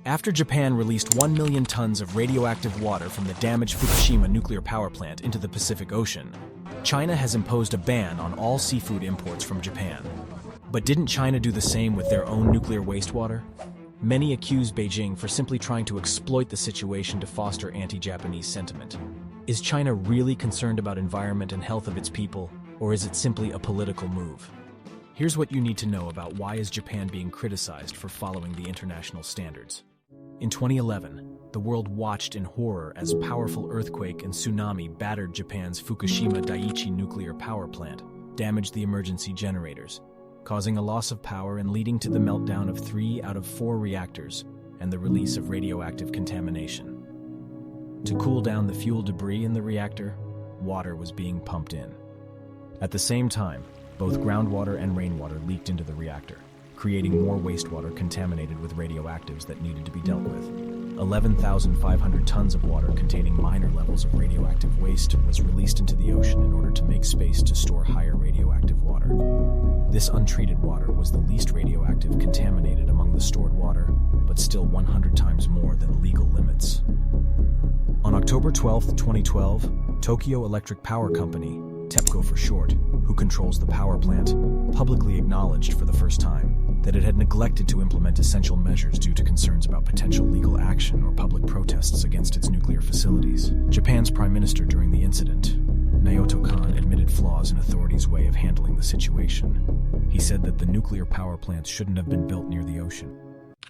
After Japan released 1 million tons of radioactive water from the damaged Fukushima nuclear power plant into the Pacific Ocean, China has imposed a ban on all seafood imports from Japan. But didn't China do the same with their own nuclear wastewater? Many accuse Beijing for simply trying to exploit the situation to foster anti-Japanese sentiment. Is China really concerned about environment and health of its people, or is it simply a political move? Here's what you need to know about why is Japan being criticized for following the international standards. In 2011, the world watched in horror as powerful earthquake and tsunami battered Japan's Fukushima Daiichi nuclear power plant, damaged the emergency generators, causing a loss of power and leading to the meltdown of 3 out of 4 reactors and the release of radioactive contamination. To cool down the fuel debris in the reactor, water was being pumped in. At the same time, both groundwater and rainwater leaked into the reactor, creating more wastewater contaminated with radioactives that needed to be dealt with. 11,500 tons of water containing minor levels of radioactive waste was released into the ocean in order to make space to store higher radioactive water. This untreated water was the least radioactive contaminated among the stored water, but still 100 times more than legal limits. On October 12, 2012, Tokyo Electric Power Company, TEPCO for short, who controls the power plant, publicly acknowledged for the first time that it had neglected to implement essential measures due to concerns about potential legal action or public protests against its nuclear facilities. Japan's prime minister during the incident, Naoto Kan, admitted flaws in authorities' way of handling the situation. He said that the nuclear power plants shouldn't have been built near the ocean.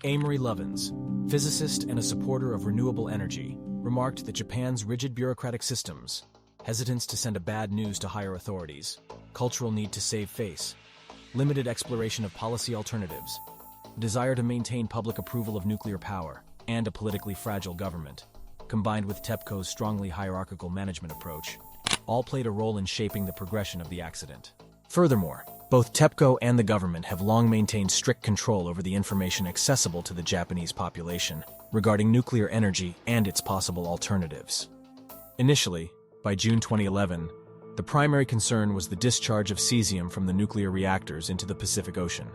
Amory Lovins, physicist and a supporter of renewable energy, remarked that Japan's rigid bureaucratic systems, hesitance to send a bad news to higher authorities, cultural need to save face, limited exploration of policy alternatives, desire to maintain public approval of nuclear power, and a politically fragile government, combined with TEPCO's strongly hierarchical management approach, all played a role in shaping the progression of the accident. Furthermore, both TEPCO and the government have long maintained strict control over the information accessible to the Japanese population regarding nuclear energy and its possible alternatives. Initially, by June 2011, the primary concern was the discharge of cesium from the nuclear reactors into the Pacific Ocean.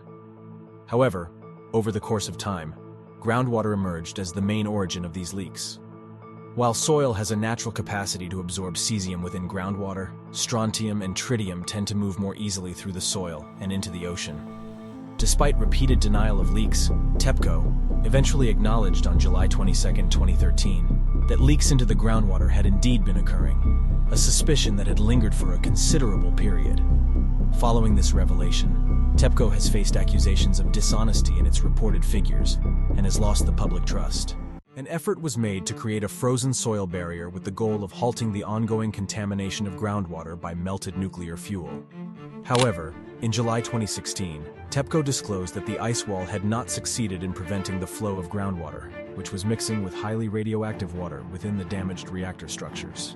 However, over the course of time, groundwater emerged as the main origin of these leaks. While soil has a natural capacity to absorb cesium within groundwater, strontium and tritium tend to move more easily through the soil and into the ocean. Despite repeated denial of leaks, TEPCO eventually acknowledged on July 22, 2013, that leaks into the groundwater had indeed been occurring, a suspicion that had lingered for a considerable period. Following this revelation, TEPCO has faced accusations of dishonesty in its reported figures and has lost the public trust. An effort was made to create a frozen soil barrier with the goal of halting the ongoing contamination of groundwater by melted nuclear fuel. However, in July 2016, TEPCO disclosed that the ice wall had not succeeded in preventing the flow of groundwater, which was mixing with highly radioactive water within the damaged reactor structures.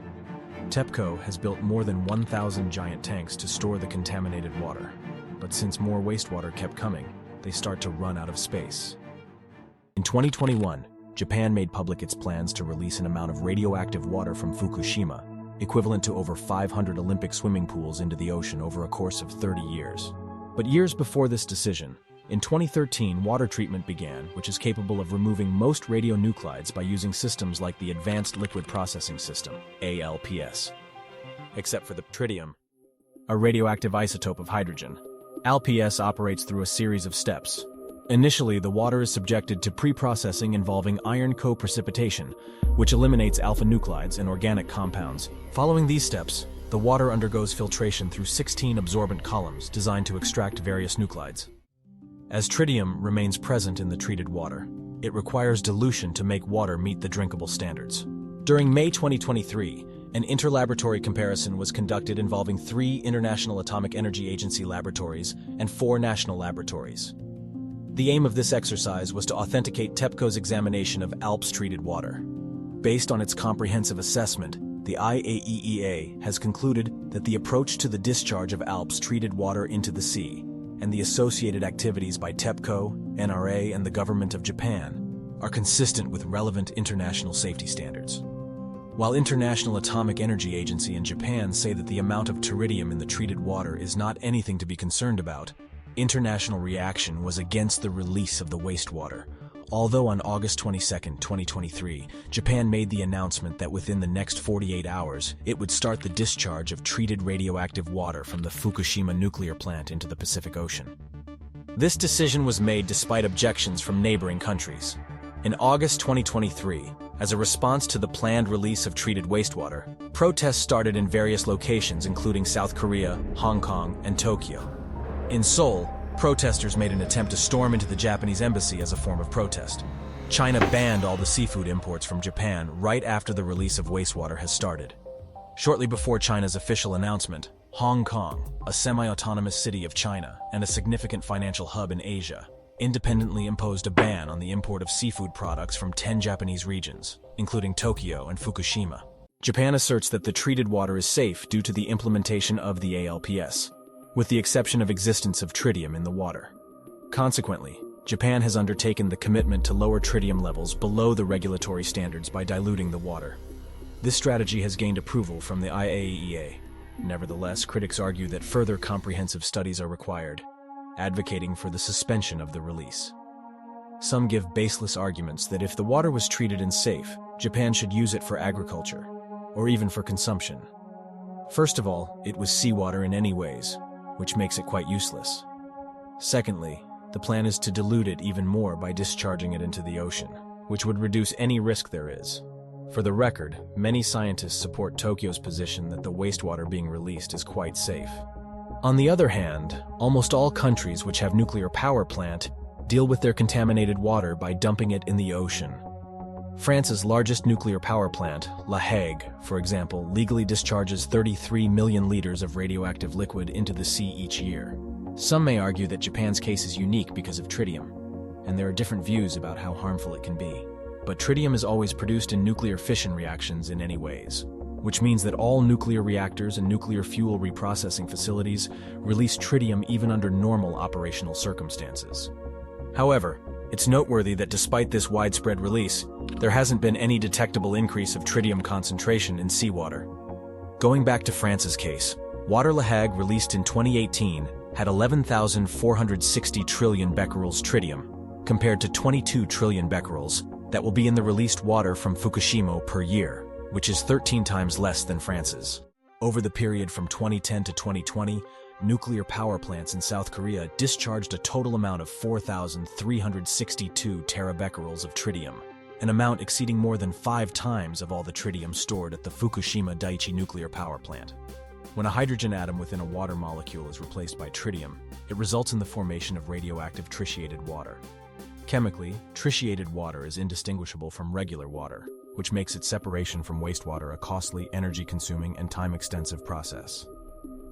TEPCO has built more than 1,000 giant tanks to store the contaminated water, but since more wastewater kept coming, they start to run out of space. In 2021, Japan made public its plans to release an amount of radioactive water from Fukushima, equivalent to over 500 Olympic swimming pools, into the ocean over a course of 30 years. But years before this decision, in 2013, water treatment began, which is capable of removing most radionuclides by using systems like the Advanced Liquid Processing System, ALPS. Except for the tritium, a radioactive isotope of hydrogen. ALPS operates through a series of steps. Initially, the water is subjected to pre-processing involving iron co-precipitation, which eliminates alpha nuclides and organic compounds. Following these steps, the water undergoes filtration through 16 absorbent columns designed to extract various nuclides. As tritium remains present in the treated water, it requires dilution to make water meet the drinkable standards. During May 2023, an interlaboratory comparison was conducted involving 3 International Atomic Energy Agency laboratories and 4 national laboratories. The aim of this exercise was to authenticate TEPCO's examination of ALPS treated water. Based on its comprehensive assessment, the IAEA has concluded that the approach to the discharge of ALPS treated water into the sea and the associated activities by TEPCO, NRA, and the government of Japan are consistent with relevant international safety standards. While International Atomic Energy Agency and Japan say that the amount of tritium in the treated water is not anything to be concerned about, international reaction was against the release of the wastewater, Although on August 22, 2023, Japan made the announcement that within the next 48 hours, it would start the discharge of treated radioactive water from the Fukushima nuclear plant into the Pacific Ocean. This decision was made despite objections from neighboring countries. In August 2023, as a response to the planned release of treated wastewater, protests started in various locations including South Korea, Hong Kong, and Tokyo. In Seoul, protesters made an attempt to storm into the Japanese embassy as a form of protest. China banned all the seafood imports from Japan right after the release of wastewater has started. Shortly before China's official announcement, Hong Kong, a semi-autonomous city of China and a significant financial hub in Asia, independently imposed a ban on the import of seafood products from 10 Japanese regions, including Tokyo and Fukushima. Japan asserts that the treated water is safe due to the implementation of the ALPS, with the exception of existence of tritium in the water. Consequently, Japan has undertaken the commitment to lower tritium levels below the regulatory standards by diluting the water. This strategy has gained approval from the IAEA. Nevertheless, critics argue that further comprehensive studies are required, advocating for the suspension of the release. Some give baseless arguments that if the water was treated and safe, Japan should use it for agriculture, or even for consumption. First of all, it was seawater in any ways, which makes it quite useless. Secondly, the plan is to dilute it even more by discharging it into the ocean, which would reduce any risk there is. For the record, many scientists support Tokyo's position that the wastewater being released is quite safe. On the other hand, almost all countries which have nuclear power plant deal with their contaminated water by dumping it in the ocean. France's largest nuclear power plant, La Hague, for example, legally discharges 33 million liters of radioactive liquid into the sea each year. Some may argue that Japan's case is unique because of tritium, and there are different views about how harmful it can be. But tritium is always produced in nuclear fission reactions in any ways, which means that all nuclear reactors and nuclear fuel reprocessing facilities release tritium even under normal operational circumstances. However, it's noteworthy that despite this widespread release, there hasn't been any detectable increase of tritium concentration in seawater. Going back to France's case, water La Hague released in 2018 had 11,460 trillion becquerels tritium, compared to 22 trillion becquerels that will be in the released water from Fukushima per year, which is 13 times less than France's. Over the period from 2010 to 2020, nuclear power plants in South Korea discharged a total amount of 4,362 terabecquerels of tritium, an amount exceeding more than 5 times of all the tritium stored at the Fukushima Daiichi nuclear power plant. When a hydrogen atom within a water molecule is replaced by tritium, it results in the formation of radioactive tritiated water. Chemically, tritiated water is indistinguishable from regular water, which makes its separation from wastewater a costly, energy-consuming, and time-extensive process.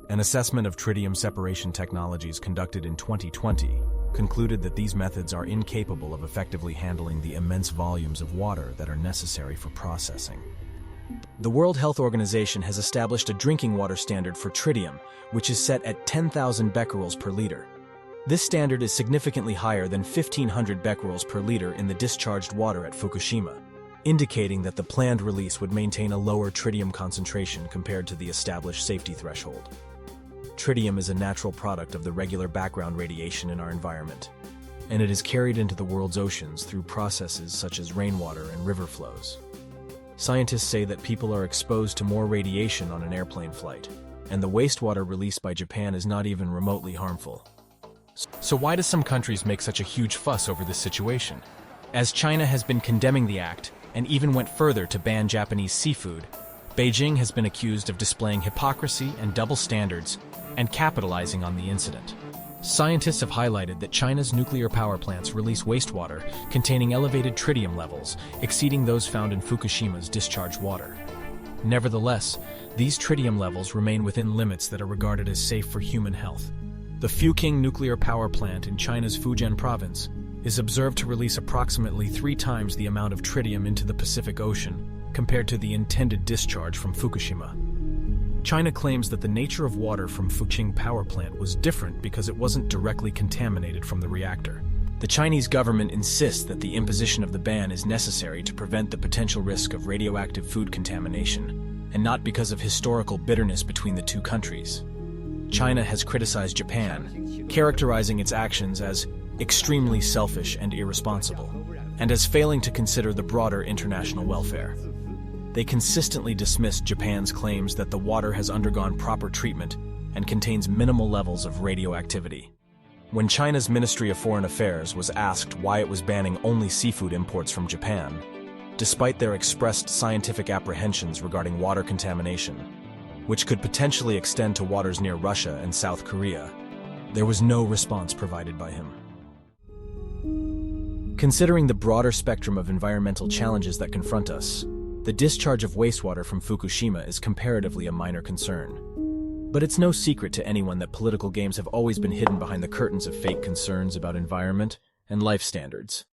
An assessment of tritium separation technologies conducted in 2020 concluded that these methods are incapable of effectively handling the immense volumes of water that are necessary for processing. The World Health Organization has established a drinking water standard for tritium, which is set at 10,000 becquerels per liter. This standard is significantly higher than 1,500 becquerels per liter in the discharged water at Fukushima, indicating that the planned release would maintain a lower tritium concentration compared to the established safety threshold. Tritium is a natural product of the regular background radiation in our environment, and it is carried into the world's oceans through processes such as rainwater and river flows. Scientists say that people are exposed to more radiation on an airplane flight, and the wastewater released by Japan is not even remotely harmful. So why do some countries make such a huge fuss over this situation? As China has been condemning the act, and even went further to ban Japanese seafood, Beijing has been accused of displaying hypocrisy and double standards and capitalizing on the incident. Scientists have highlighted that China's nuclear power plants release wastewater containing elevated tritium levels, exceeding those found in Fukushima's discharged water. Nevertheless, these tritium levels remain within limits that are regarded as safe for human health. The Fuqing nuclear power plant in China's Fujian province is observed to release approximately 3 times the amount of tritium into the Pacific Ocean compared to the intended discharge from Fukushima. China claims that the nature of water from Fuqing power plant was different because it wasn't directly contaminated from the reactor. The Chinese government insists that the imposition of the ban is necessary to prevent the potential risk of radioactive food contamination, and not because of historical bitterness between the two countries. China has criticized Japan, characterizing its actions as extremely selfish and irresponsible, and as failing to consider the broader international welfare. They consistently dismissed Japan's claims that the water has undergone proper treatment and contains minimal levels of radioactivity. When China's Ministry of Foreign Affairs was asked why it was banning only seafood imports from Japan, despite their expressed scientific apprehensions regarding water contamination, which could potentially extend to waters near Russia and South Korea, there was no response provided by him. Considering the broader spectrum of environmental challenges that confront us, the discharge of wastewater from Fukushima is comparatively a minor concern. But it's no secret to anyone that political games have always been hidden behind the curtains of fake concerns about environment and life standards.